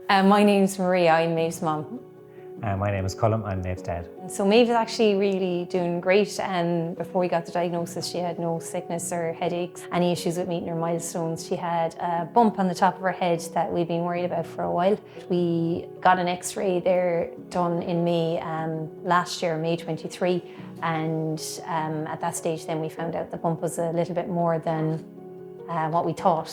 My name's Maria, I'm Maeve's mum. My name is Colm, I'm Maeve's dad. So Maeve is actually really doing great, and before we got the diagnosis she had no sickness or headaches, any issues with meeting her milestones. She had a bump on the top of her head that we've been worried about for a while. We got an x-ray there done in May last year, May 23, and at that stage then we found out the bump was a little bit more than what we thought.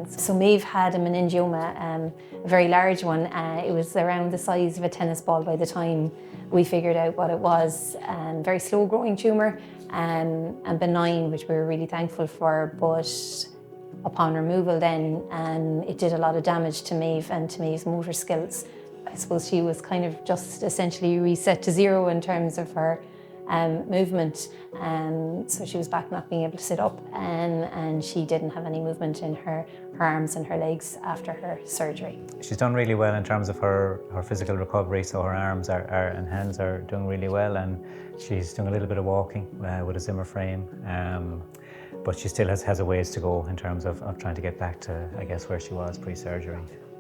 So Maeve had a meningioma, a very large one. It was around the size of a tennis ball by the time we figured out what it was. Very slow growing tumour and benign, which we were really thankful for. But upon removal then, it did a lot of damage to Maeve and to Maeve's motor skills. I suppose she was kind of just essentially reset to zero in terms of her movement, so she was back not being able to sit up, and she didn't have any movement in her arms and her legs after her surgery. She's done really well in terms of her physical recovery, so her arms and hands are doing really well, and she's doing a little bit of walking with a Zimmer frame, but she still has a ways to go in terms of trying to get back to, I guess, where she was pre-surgery.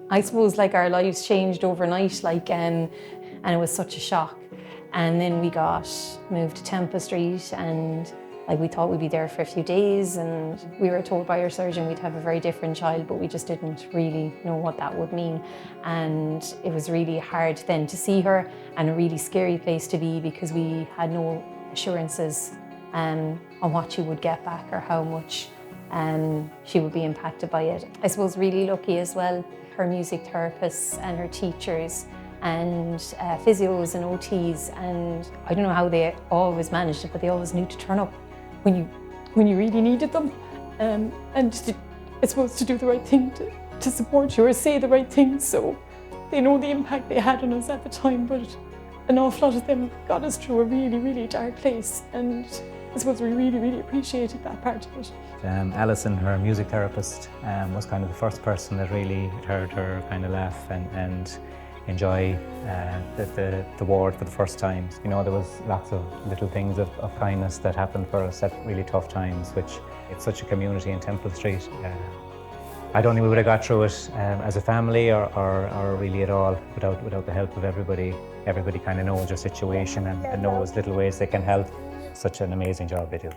I suppose like our lives changed overnight, and it was such a shock. And then we got moved to Temple Street, and we thought we'd be there for a few days, and we were told by our surgeon we'd have a very different child, but we just didn't really know what that would mean. And it was really hard then to see her, and a really scary place to be, because we had no assurances on what she would get back or how much she would be impacted by it. I suppose really lucky as well, her music therapists and her teachers and physios and OTs, and I don't know how they always managed it, but they always knew to turn up when you really needed them, and I suppose to do the right thing, to support you or say the right things. So they know the impact they had on us at the time, but an awful lot of them got us through a really, really dark place, and I suppose we really, really appreciated that part of it. Alison, her music therapist, was kind of the first person that really heard her kind of laugh and enjoy the ward for the first time. You know, there was lots of little things of kindness that happened for us at really tough times, which it's such a community in Temple Street. I don't think we would have got through it as a family or really at all without the help of everybody. Everybody kind of knows your situation and knows little ways they can help. Such an amazing job they do.